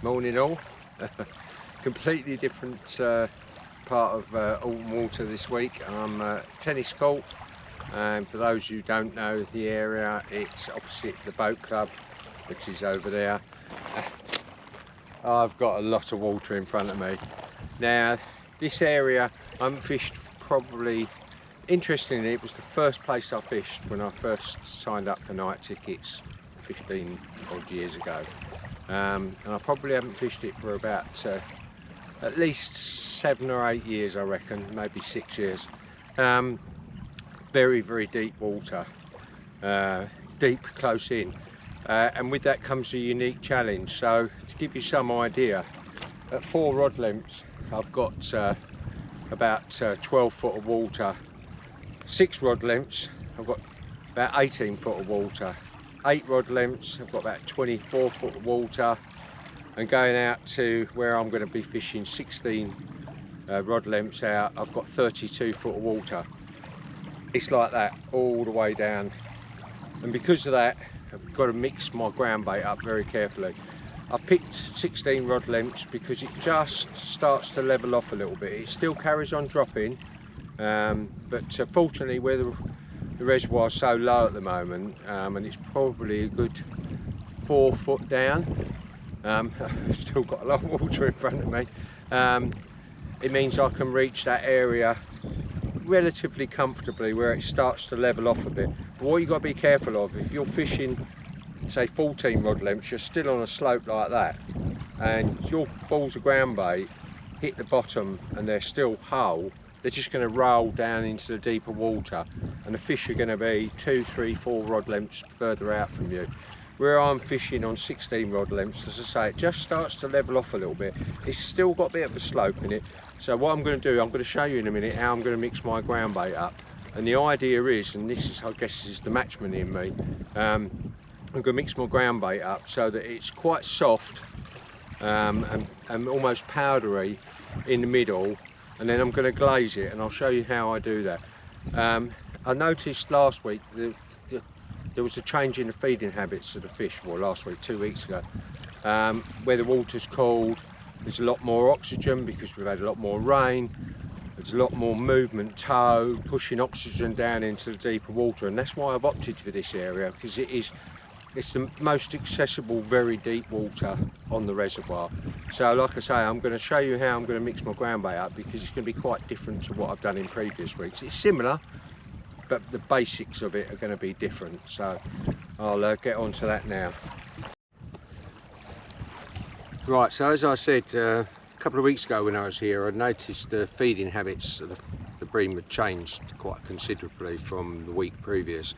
Morning all. Completely different part of Alton water this week. I'm tennis court, and for those who don't know the area, it's opposite the boat club, which is over there. I've got a lot of water in front of me. Now this area I haven't fished probably, interestingly it was the first place I fished when I first signed up for night tickets 15 odd years ago. And I probably haven't fished it for about at least 7 or 8 years, I reckon, maybe 6 years. Very, very deep water, deep, close in, and with that comes a unique challenge. So to give you some idea, at 4 rod lengths I've got about 12 foot of water. 6 rod lengths I've got about 18 foot of water. 8 rod lengths I've got about 24 foot of water, and going out to where I'm going to be fishing 16 rod lengths out, I've got 32 foot of water. It's like that all the way down, and because of that I've got to mix my ground bait up very carefully. I picked 16 rod lengths because it just starts to level off a little bit. It still carries on dropping, but fortunately where the reservoir is so low at the moment, and it's probably a good 4 foot down, I've still got a lot of water in front of me. It means I can reach that area relatively comfortably where it starts to level off a bit. But what you've got to be careful of, if you're fishing say 14 rod lengths, you're still on a slope like that, and your balls of ground bait hit the bottom and they're still whole, they're just going to roll down into the deeper water, and the fish are going to be 2, 3, 4 rod lengths further out from you. Where I'm fishing on 16 rod lengths, as I say, it just starts to level off a little bit. It's still got a bit of a slope in it. So what I'm going to do, I'm going to show you in a minute how I'm going to mix my ground bait up. And the idea is, and this is, I guess, is the matchman in me, I'm going to mix my ground bait up so that it's quite soft and almost powdery in the middle, and then I'm going to glaze it, and I'll show you how I do that. I noticed last week that there was a change in the feeding habits of the fish, well last week, 2 weeks ago, where the water's cooled. There's a lot more oxygen because we've had a lot more rain. There's a lot more movement, tow, pushing oxygen down into the deeper water, and that's why I've opted for this area, because it's the most accessible, very deep water on the reservoir. So like I say, I'm going to show you how I'm going to mix my ground bait up, because it's going to be quite different to what I've done in previous weeks. It's similar, but the basics of it are going to be different. So I'll get on to that now. Right, so as I said a couple of weeks ago when I was here, I noticed the feeding habits of the bream had changed quite considerably from the week previous.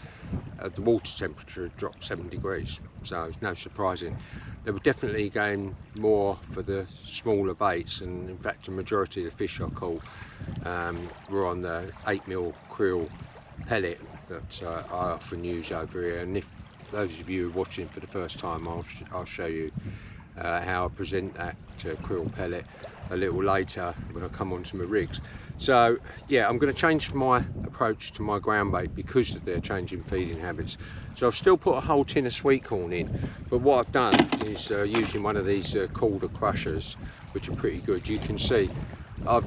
The water temperature had dropped 7 degrees, so it's no surprising. They were definitely going more for the smaller baits, and in fact the majority of the fish I caught were on the 8mm krill pellet that I often use over here. And if those of you are watching for the first time, I'll show you how I present that krill pellet a little later when I come onto my rigs. So yeah, I'm going to change my approach to my ground bait because of their changing feeding habits. So I've still put a whole tin of sweet corn in, but what I've done is using one of these Calder crushers, which are pretty good. You can see I've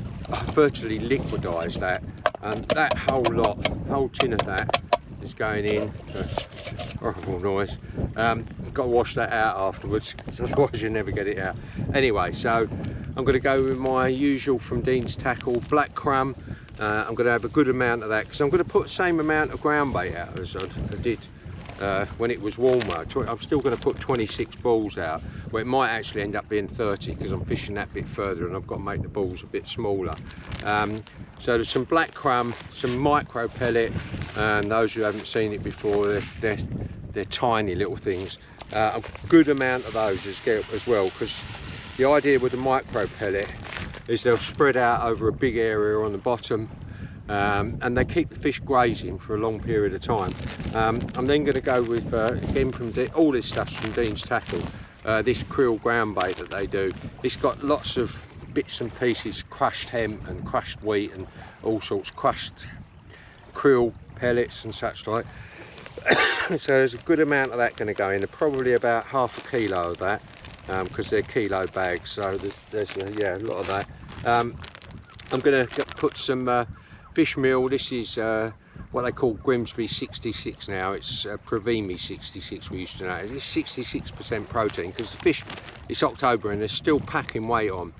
virtually liquidized that, and that whole tin of that is going in. Horrible noise. Got to wash that out afterwards, because otherwise you never get it out. Anyway, so I'm going to go with my usual from Dean's Tackle black crumb. I'm going to have a good amount of that, because I'm going to put the same amount of ground bait out as I did when it was warmer. I'm still going to put 26 balls out. Well, it might actually end up being 30 because I'm fishing that bit further and I've got to make the balls a bit smaller. So there's some black crumb, some micro pellet, and those who haven't seen it before, they're tiny little things. A good amount of those as well, because the idea with the micro pellet is they'll spread out over a big area on the bottom, and they keep the fish grazing for a long period of time. I'm then going to go with, again from all this stuff's from Dean's Tackle, this krill ground bait that they do. It's got lots of bits and pieces, crushed hemp and crushed wheat and all sorts, crushed krill pellets and such like. So there's a good amount of that going to go in, probably about half a kilo of that. because they're kilo bags, so there's yeah, a lot of that. I'm going to put some fish meal. This is what they call Grimsby 66 now. It's Bream 66 we used to know. It's 66% protein because the fish, it's October and they're still packing weight on.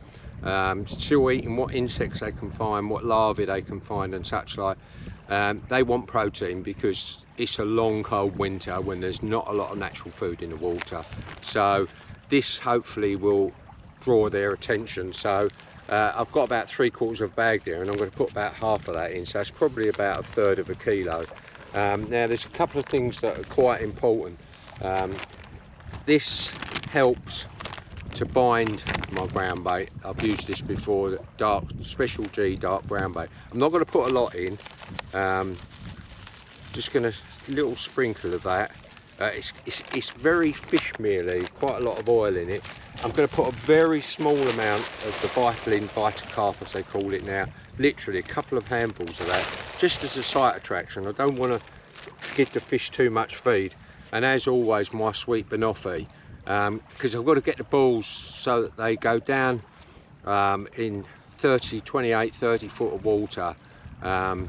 Still eating what insects they can find, what larvae they can find and such like. They want protein because it's a long cold winter when there's not a lot of natural food in the water. So this hopefully will draw their attention. So I've got about 3/4 of a bag there, and I'm going to put about half of that in, so it's probably about 1/3 of a kilo. Now there's a couple of things that are quite important. This helps to bind my ground bait. I've used this before, dark special G dark ground bait. I'm not going to put a lot in, just going to little sprinkle of that. It's very fish mealy, quite a lot of oil in it. I'm going to put a very small amount of the Vitalin Vitacarp, as they call it now, literally a couple of handfuls of that, just as a sight attraction. I don't want to give the fish too much feed. And as always, my sweet banoffee, because I've got to get the balls so that they go down in 28, 30 foot of water, and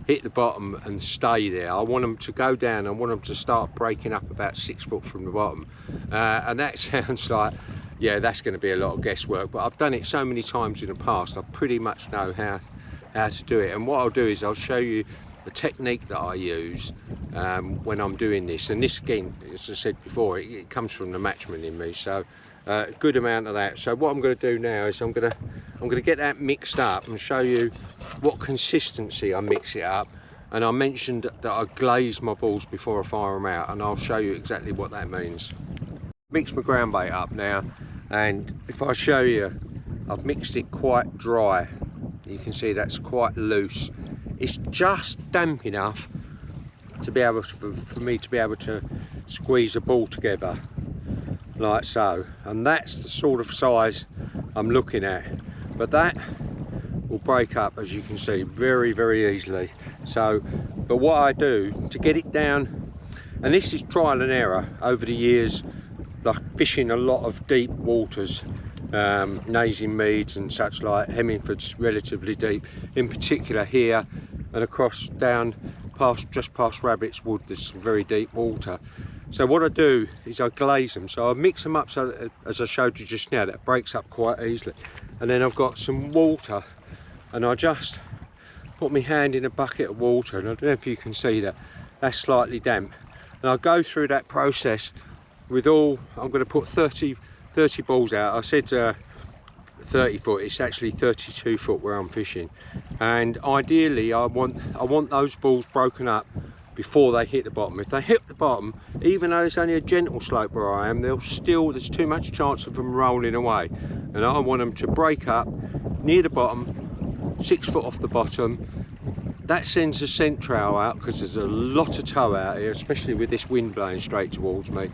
hit the bottom and stay there. I want them to go down. I want them to start breaking up about 6 foot from the bottom, and that sounds like, yeah, that's going to be a lot of guesswork, but I've done it so many times in the past, I pretty much know how to do it. And what I'll do is I'll show you the technique that I use when I'm doing this. And this, again, as I said before, it comes from the matchman in me, so a good amount of that. So what I'm going to do now is I'm going to get that mixed up and show you what consistency I mix it up. And I mentioned that I glaze my balls before I fire them out, and I'll show you exactly what that means. Mix my ground bait up now, and if I show you, I've mixed it quite dry. You can see that's quite loose. It's just damp enough to be able to, for me to be able to squeeze a ball together like so, and that's the sort of size I'm looking at. But that will break up, as you can see, very, very easily. So, but what I do to get it down, and this is trial and error over the years, like fishing a lot of deep waters, Nasing Meads and such like. Hemmingford's relatively deep, in particular here and across down past, just past Rabbit's Wood, there's some very deep water. So what I do is I glaze them, so I mix them up so that, as I showed you just now, that breaks up quite easily. And then I've got some water, and I just put my hand in a bucket of water, and I don't know if you can see that, that's slightly damp. And I'll go through that process with all, I'm going to put 30 balls out. I said 30 foot, it's actually 32 foot where I'm fishing. And ideally I want those balls broken up before they hit the bottom. If they hit the bottom, even though it's only a gentle slope where I am, there's too much chance of them rolling away. And I want them to break up near the bottom, 6 foot off the bottom. That sends a scent trail out, because there's a lot of tow out here, especially with this wind blowing straight towards me.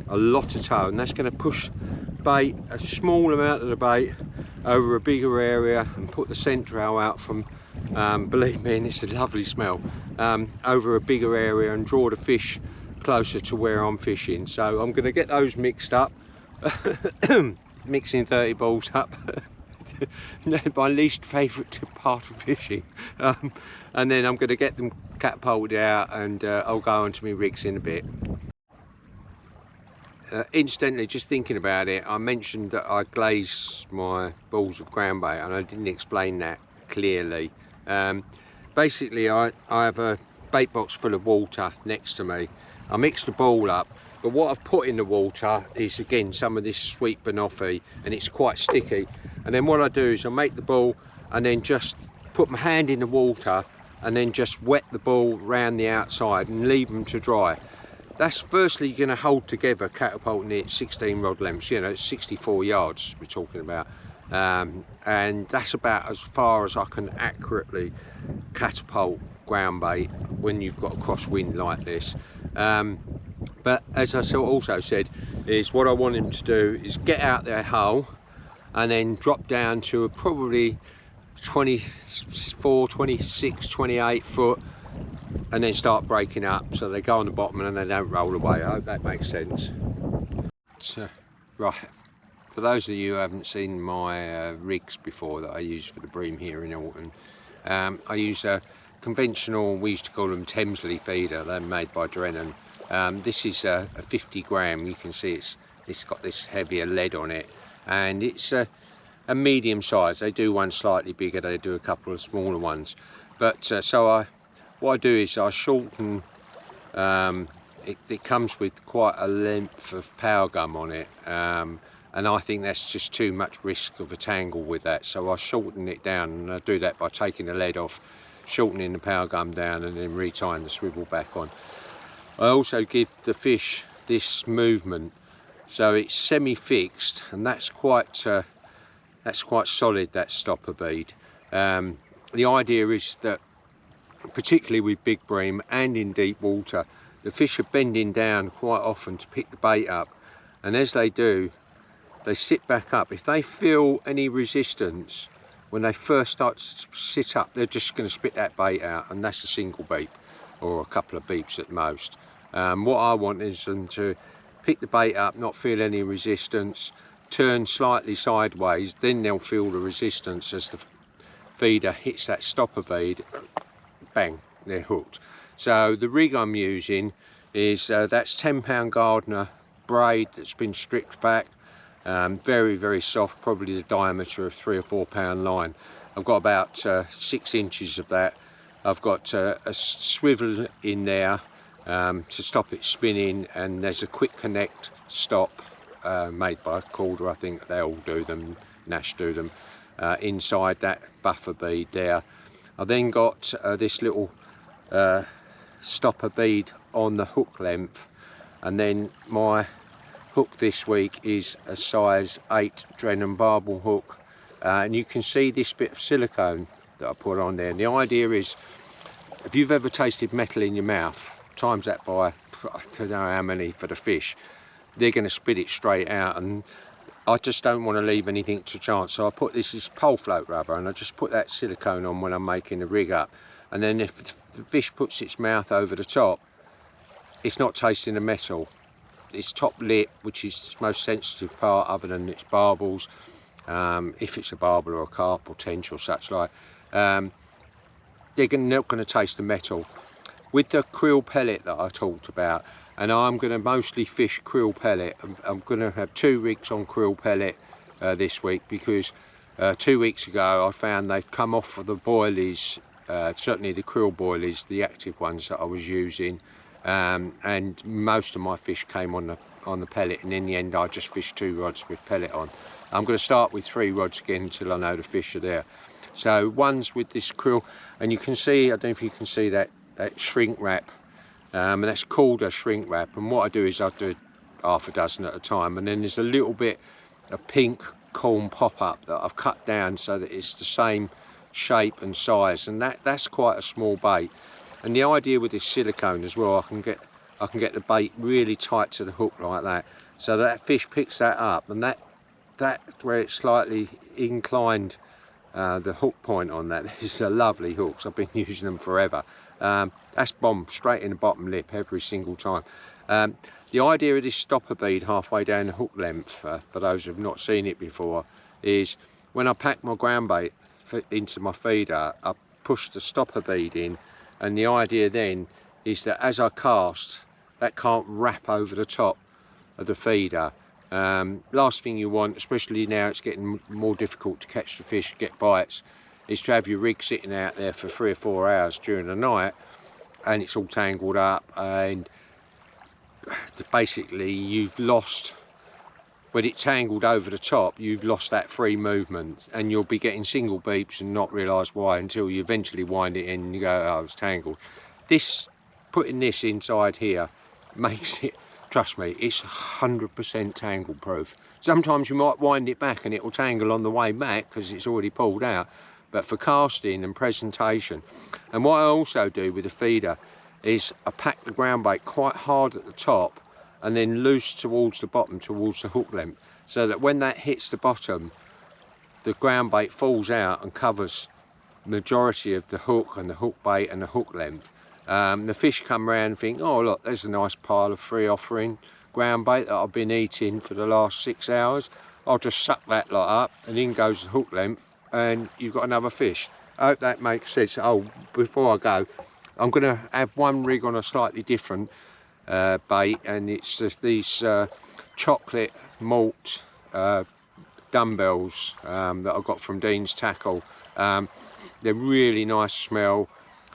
A lot of tow, and that's going to push bait, a small amount of the bait, over a bigger area and put the scent trail out from, believe me, and it's a lovely smell, over a bigger area and draw the fish closer to where I'm fishing. So I'm going to get those mixed up. Mixing 30 balls up. My least favourite part of fishing, and then I'm going to get them catapulted out, and I'll go on to my rigs in a bit. Incidentally, just thinking about it, I mentioned that I glaze my balls with ground bait, and I didn't explain that clearly. Basically, I have a bait box full of water next to me. I mix the ball up, but what I've put in the water is, again, some of this sweet banoffee, and it's quite sticky. And then what I do is I make the ball and then just put my hand in the water and then just wet the ball round the outside and leave them to dry. That's firstly going to hold together, catapulting it 16 rod lengths, you know, it's 64 yards we're talking about. And that's about as far as I can accurately catapult ground bait when you've got a crosswind like this. But as I also said, is what I want him to do is get out their hole and then drop down to probably 24, 26, 28 foot, and then start breaking up so they go on the bottom and they don't roll away. I hope that makes sense. So Right, for those of you who haven't seen my rigs before that I use for the Bream here in Alton, I use a conventional, we used to call them Thamesley feeder. They're made by Drennan. This is a 50 gram. You can see it's got this heavier lead on it, and it's a medium size. They do one slightly bigger, they do a couple of smaller ones, but what I do is I shorten. It comes with quite a length of power gum on it, and I think that's just too much risk of a tangle with that, so I shorten it down, and I do that by taking the lead off, shortening the power gum down, and then retying the swivel back on. I also give the fish this movement, so it's semi-fixed, and that's quite solid, that stopper bead. The idea is that, particularly with big bream and in deep water, the fish are bending down quite often to pick the bait up, and as they do, they sit back up. If they feel any resistance when they first start to sit up, they're just going to spit that bait out, and that's a single beep or a couple of beeps at most. What I want is them to pick the bait up, not feel any resistance, turn slightly sideways, then they'll feel the resistance as the feeder hits that stopper bead, bang, they're hooked. So the rig I'm using is that's 10-pound Gardner braid that's been stripped back, very, very soft, probably the diameter of 3 or 4 pound line. I've got about 6 inches of that. I've got a swivel in there to stop it spinning, and there's a quick connect stop made by Calder. I think they all do them, Nash do them, inside that buffer bead there. I then got this little stopper bead on the hook length, and then my hook this week is a size 8 Drennan barbel hook, and you can see this bit of silicone that I put on there. And the idea is, if you've ever tasted metal in your mouth, times that by I don't know how many for the fish, they're going to spit it straight out, and I just don't want to leave anything to chance. So I put this is pole float rubber, and I just put that silicone on when I'm making the rig up, and then if the fish puts its mouth over the top, it's not tasting the metal. Its top lip, which is its most sensitive part other than its barbels, if it's a barbel or a carp or tench or such like, they're not going to taste the metal. With the krill pellet that I talked about, and I'm going to mostly fish krill pellet. I'm going to have 2 rigs on krill pellet this week, because 2 weeks ago I found they'd come off of the boilies, certainly the krill boilies, the active ones that I was using, and most of my fish came on the pellet, and in the end I just fished 2 rods with pellet on. I'm going to start with 3 rods again until I know the fish are there. So one's with this krill, and you can see, I don't know if you can see that shrink wrap, and that's called a shrink wrap, and what I do is I do half a dozen at a time, and then there's a little bit of pink corn pop-up that I've cut down so that it's the same shape and size, and that's quite a small bait. And the idea with this silicone as well, I can get the bait really tight to the hook like that, so that fish picks that up, and that where it's slightly inclined, the hook point on that is a lovely hooks. I've been using them forever. That's bomb, straight in the bottom lip every single time. The idea of this stopper bead halfway down the hook length, for those who have not seen it before, is when I pack my ground bait into my feeder, I push the stopper bead in, and the idea then is that as I cast, that can't wrap over the top of the feeder. Last thing you want, especially now it's getting more difficult to catch the fish, get bites, is to have your rig sitting out there for 3 or 4 hours during the night, and it's all tangled up, and basically you've lost, when it's tangled over the top, you've lost that free movement, and you'll be getting single beeps and not realise why until you eventually wind it in and you go, oh, it's tangled. Putting this inside here makes it, trust me, it's 100% tangle proof. Sometimes you might wind it back and it will tangle on the way back because it's already pulled out, but for casting and presentation. And what I also do with the feeder is I pack the ground bait quite hard at the top and then loose towards the bottom, towards the hook length, so that when that hits the bottom, the ground bait falls out and covers the majority of the hook and the hook bait and the hook length. The fish come round and think, oh look, there's a nice pile of free offering, ground bait that I've been eating for the last 6 hours. I'll just suck that lot up and in goes the hook length and you've got another fish. I hope that makes sense. Oh, before I go, I'm going to have one rig on a slightly different bait, and it's just these chocolate malt dumbbells that I got from Dean's Tackle. They're really nice smell.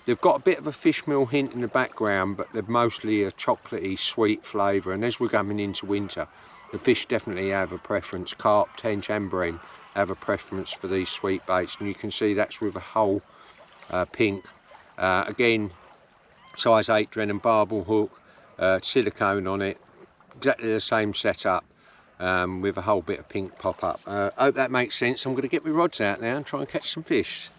They've got a bit of a fish meal hint in the background, but they're mostly a chocolatey sweet flavour, and as we're coming into winter, the fish definitely have a preference. Carp, tench and bream have a preference for these sweet baits, and you can see that's with a whole pink. Again, size 8 Drennan barbel hook, silicone on it, exactly the same setup, with a whole bit of pink pop up. Hope that makes sense. I'm going to get my rods out now and try and catch some fish.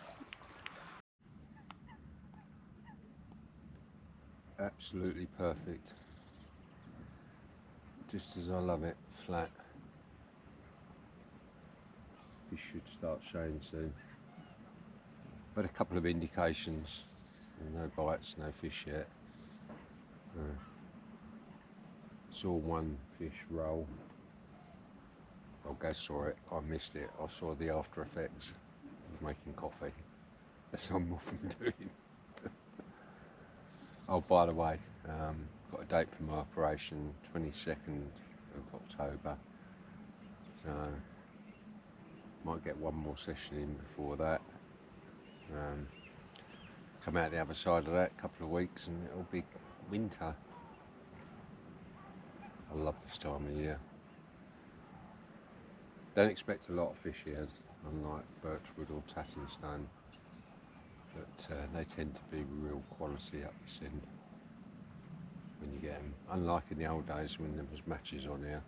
Absolutely perfect, just as I love it, flat. Fish should start showing soon, but a couple of indications. No bites, no fish yet. Saw one fish roll. Oh, Gaz saw it, I missed it. I saw the after effects of making coffee. That's all I'm often doing. Oh, by the way, got a date for my operation, 22nd of October. So, might get one more session in before that. Come out the other side of that, a couple of weeks, and it'll be winter. I love this time of year. Don't expect a lot of fish here, unlike birchwood or tattingstone, but they tend to be real quality up this end when you get them. Unlike in the old days when there was matches on here,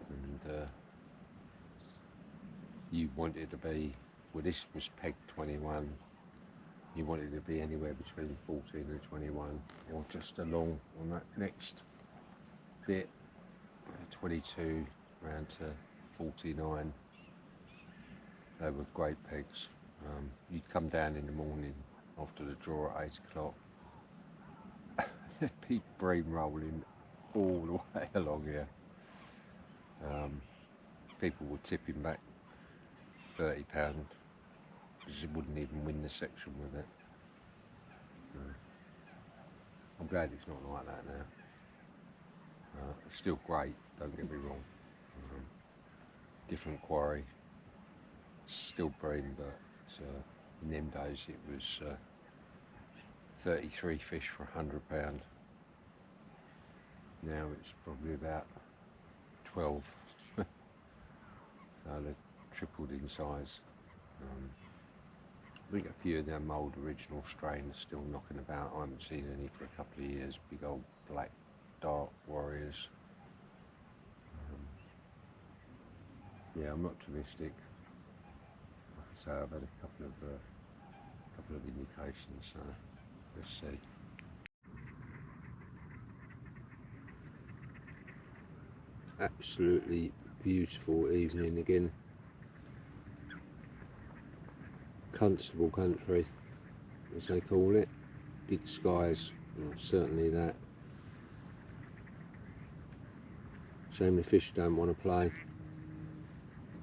and you wanted to be, well, this was pegged 21, you wanted to be anywhere between 14 and 21, or just along on that next bit, 22 round to 49. They were great pegs. You'd come down in the morning after the draw at 8 o'clock. There'd be bream rolling all the way along here. People were tipping back £30 because they wouldn't even win the section with it. I'm glad it's not like that now. It's still great, don't get me wrong. Different quarry, still bream, but in them days it was 33 fish for £100. Now it's probably about 12. So they've tripled in size. I think a few of them old original strains still knocking about. I haven't seen any for a couple of years. Big old black dark warriors. Yeah, I'm optimistic. Like I say, I've had a couple of indications, so let's see. Absolutely beautiful evening again. Constable country, as they call it. Big skies, well, certainly that. Shame the fish don't want to play.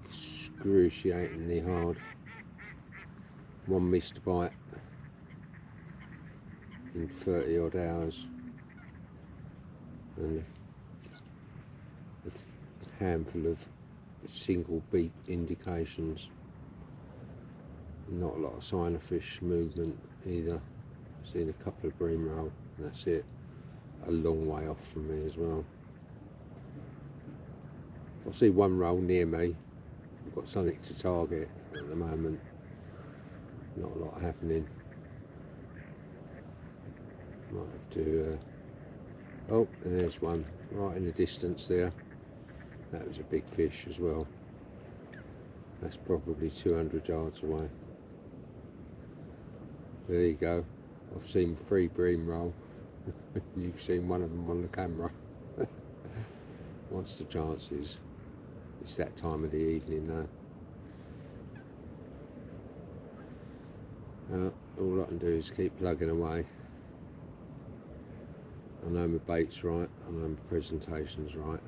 Excruciatingly hard. One missed bite in 30 odd hours, and a handful of single beep indications. Not a lot of sign of fish movement either. I've seen a couple of bream roll, that's it. A long way off from me as well. If I see one roll near me, I've got something to target at the moment. Not a lot happening. Might have to, oh, and there's one right in the distance there. That was a big fish as well. That's probably 200 yards away. There you go. I've seen 3 bream roll. You've seen one of them on the camera. What's the chances? It's that time of the evening now. All I can do is keep plugging away. I know my bait's right, I know my presentation's right.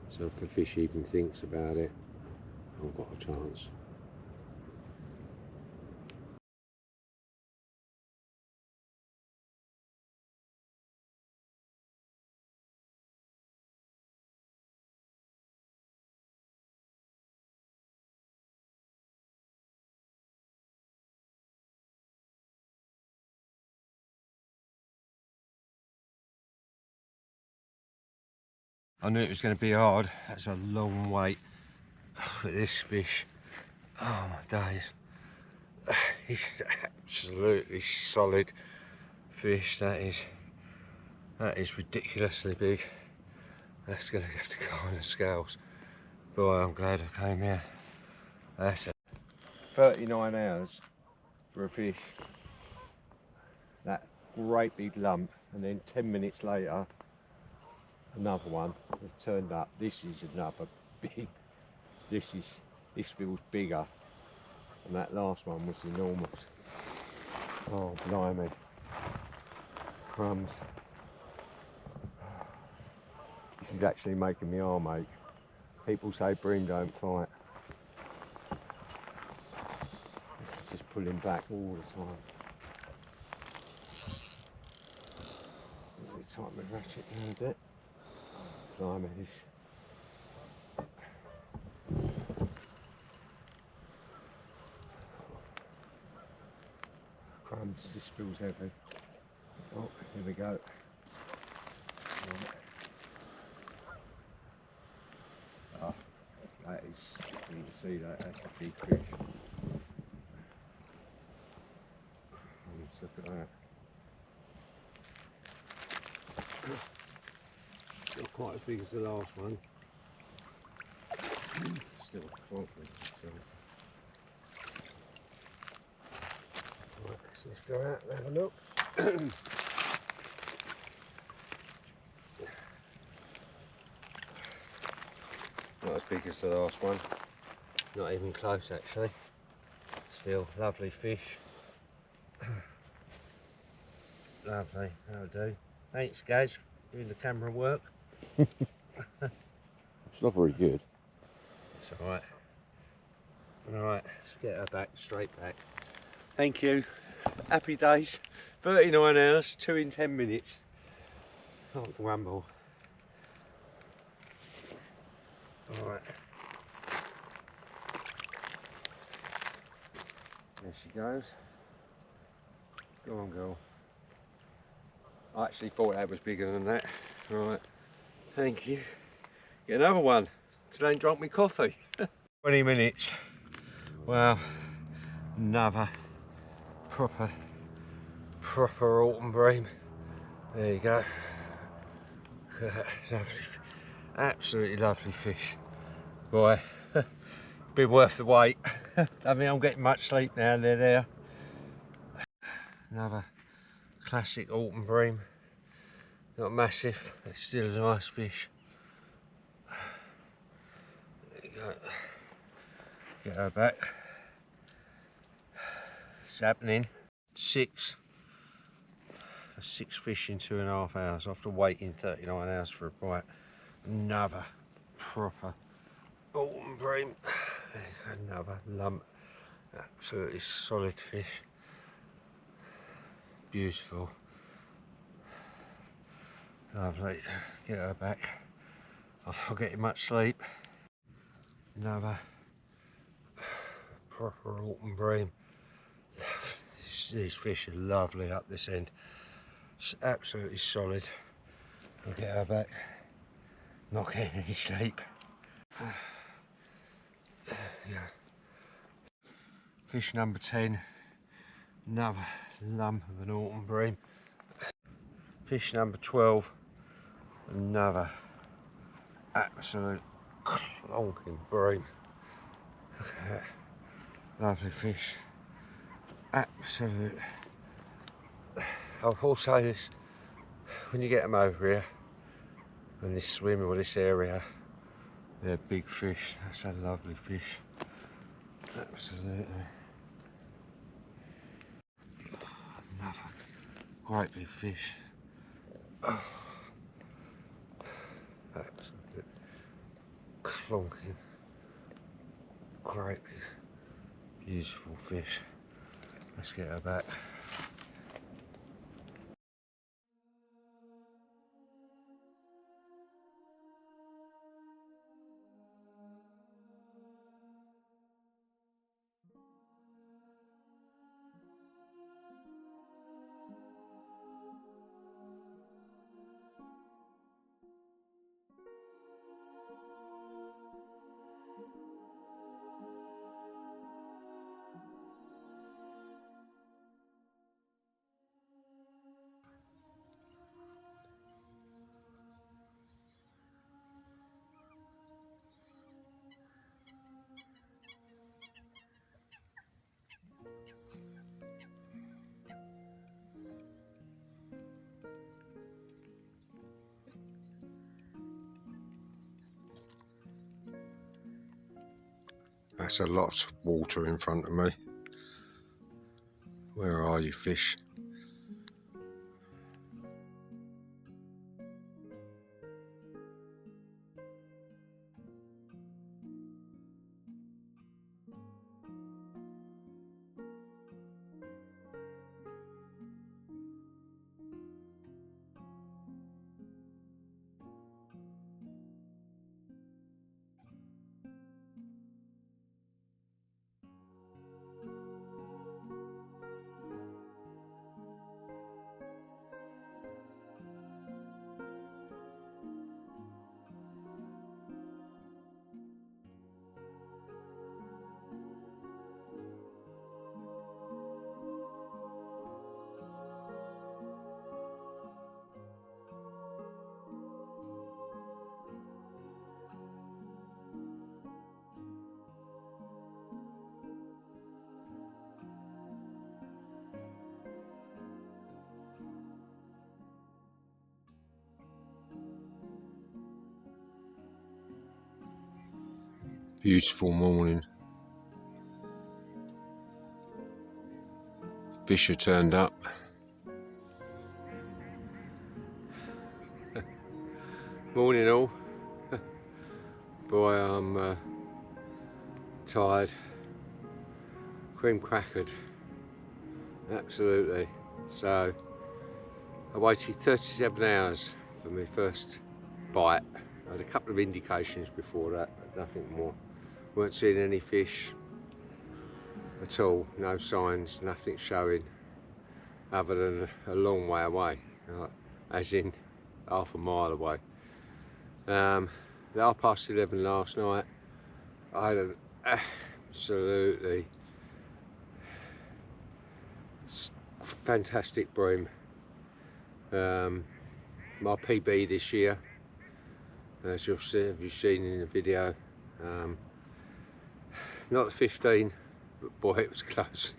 So if the fish even thinks about it, I've got a chance. I knew it was going to be hard. That's a long wait. Look at this fish. Oh my days. He's absolutely solid fish. That is ridiculously big. That's going to have to go on the scales. Boy, I'm glad I came here. That's 39 hours for a fish. That great big lump, and then 10 minutes later, another one has turned up. This is another big. This feels bigger, and that last one was enormous. Oh blimey, crumbs. This is actually making me arm ache. People say bream don't fight. It's just pulling back all the time. Let me tighten my ratchet down a bit. Blimey, this. Crumbs, this feels heavy. Oh, here we go. Right. Oh, that is, you can see that, that's a big fish. Let's look at that. Not quite as big as the last one. Still quite big. Right, so let's go out and have a look. Not as big as the last one. Not even close actually. Still lovely fish. Lovely, that'll do. Thanks guys, doing the camera work. It's not very good. It's alright. Alright, let's get her back, straight back. Thank you. Happy days. 39 hours, 2 in 10 minutes. Can't grumble. Alright. There she goes. Go on, girl. I actually thought that was bigger than that. Right. Thank you. Get another one. Still ain't drunk me coffee. 20 minutes. Wow. Another proper Alton bream. There you go. Look at that. Lovely, absolutely lovely fish. Boy, be worth the wait. I mean, I'm getting much sleep now. They're there. Another classic Alton bream. Not massive, but still a nice fish. There you go. Get her back. It's happening. Six fish in 2.5 hours after waiting 39 hours for a bite. Another proper Alton bream. Another lump. Absolutely solid fish. Beautiful. Lovely. Get her back. I'm not getting much sleep. Another proper Alton bream. These fish are lovely up this end. It's absolutely solid. I'll get her back. Not getting any sleep. Yeah. Fish number 10. Another lump of an Alton bream. Fish number 12. Another absolute clonking bream. Look at that. Lovely fish. Absolute. I'll say this, when you get them over here, and this swim or this area, they're big fish. That's a lovely fish. Absolutely. Another great big fish. Oh, that's clonking, great, beautiful fish. Let's get her back. That's a lot of water in front of me. Where are you, fish? Beautiful morning. Fish are turned up. Morning all. Boy, I'm tired. Cream crackered. Absolutely. So I waited 37 hours for my first bite. I had a couple of indications before that, but nothing more. Weren't seeing any fish at all, no signs, nothing showing other than a long way away, as in half a mile away. At 11:30 last night, I had an absolutely fantastic bream. My PB this year, as you'll see, have you seen in the video, not the 15, but boy, it was close.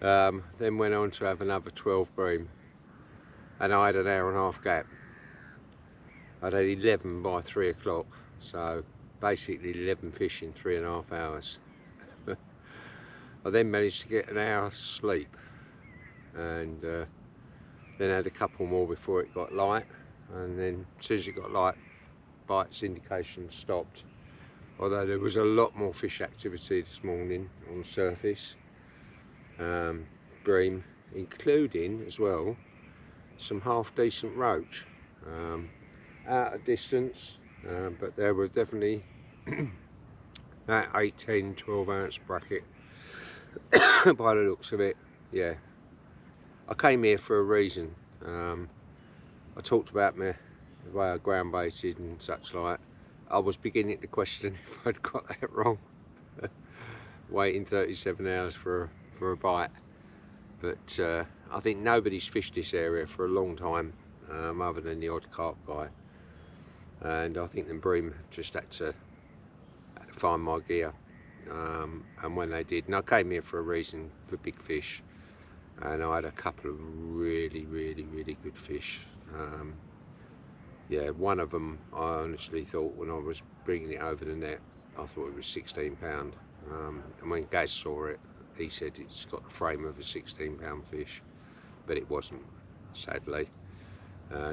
Then went on to have another 12 bream, and I had an hour and a half gap. I'd had 11 by 3 o'clock, so basically 11 fish in 3.5 hours. I then managed to get an hour's sleep, and then had a couple more before it got light, and then as soon as it got light, bites indications stopped. Although there was a lot more fish activity this morning on the surface, bream, including as well some half decent roach, out of distance, but there were definitely that 8, 10, 12 ounce bracket by the looks of it. Yeah, I came here for a reason. I talked about the way I ground baited and such like. I was beginning to question if I'd got that wrong. Waiting 37 hours for a bite, but I think nobody's fished this area for a long time, other than the odd carp guy, and I think the bream just had to find my gear, and when they did, and I came here for a reason, for big fish, and I had a couple of really good fish. Yeah, one of them I honestly thought, when I was bringing it over the net, I thought it was 16 pound, and when Gaz saw it, he said it's got the frame of a 16 pound fish, but it wasn't. sadly.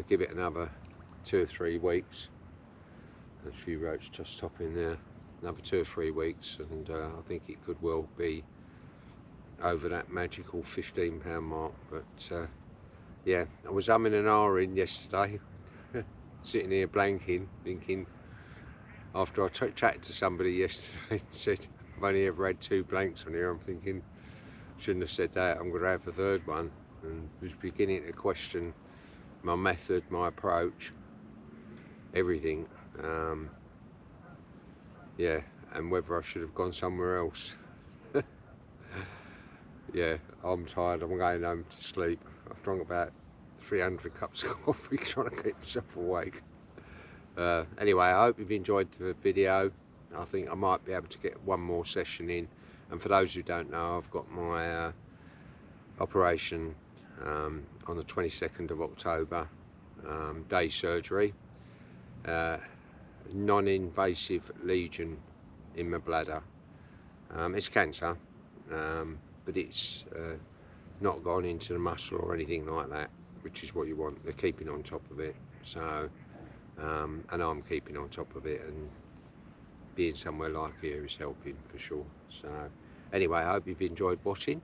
Give it another 2 or 3 weeks. There's a few roach just stopping there. Another 2 or 3 weeks, and I think it could well be over that magical £15 mark. But yeah, I was umming and ahhing yesterday, sitting here blanking, thinking, after I chatted to somebody yesterday, said I've only ever had 2 blanks on here, I'm thinking, shouldn't have said that, I'm going to have a third one, and was beginning to question my method, my approach, everything. Yeah, and whether I should have gone somewhere else. Yeah, I'm tired, I'm going home to sleep. I've drunk about 300 cups of coffee trying to keep myself awake. Anyway, I hope you've enjoyed the video. I think I might be able to get one more session in. And for those who don't know, I've got my operation on the 22nd of October, day surgery. Non-invasive lesion in my bladder. It's cancer, but it's not gone into the muscle or anything like that, which is what you want. They're keeping on top of it. So, and I'm keeping on top of it, and being somewhere like here is helping for sure. So anyway, I hope you've enjoyed watching.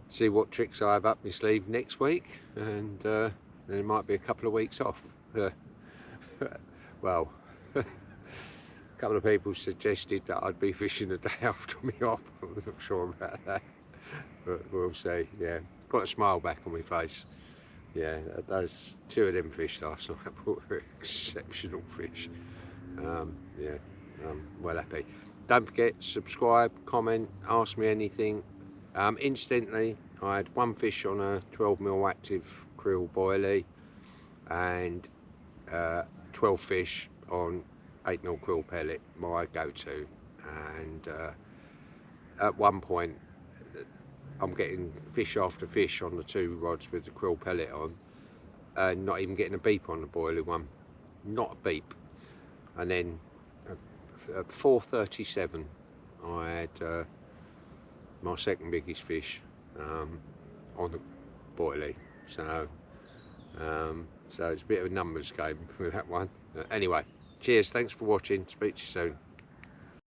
See what tricks I have up my sleeve next week, and then it might be a couple of weeks off. Well, a couple of people suggested that I'd be fishing the day after me off. I'm not sure about that, but we'll see. Yeah, got a smile back on my face. Yeah, those 2 of them fish last night were exceptional fish. Yeah, I'm well happy. Don't forget, subscribe, comment, ask me anything. Instantly, I had 1 fish on a 12mm active krill boilie, and 12 fish on 8mm krill pellet, my go-to. And at one point, I'm getting fish after fish on the 2 rods with the krill pellet on, and not even getting a beep on the boilie one, not a beep. And then at 4:37, I had my second biggest fish on the boilie. So so it's a bit of a numbers game with that one. Anyway, cheers, thanks for watching, speak to you soon.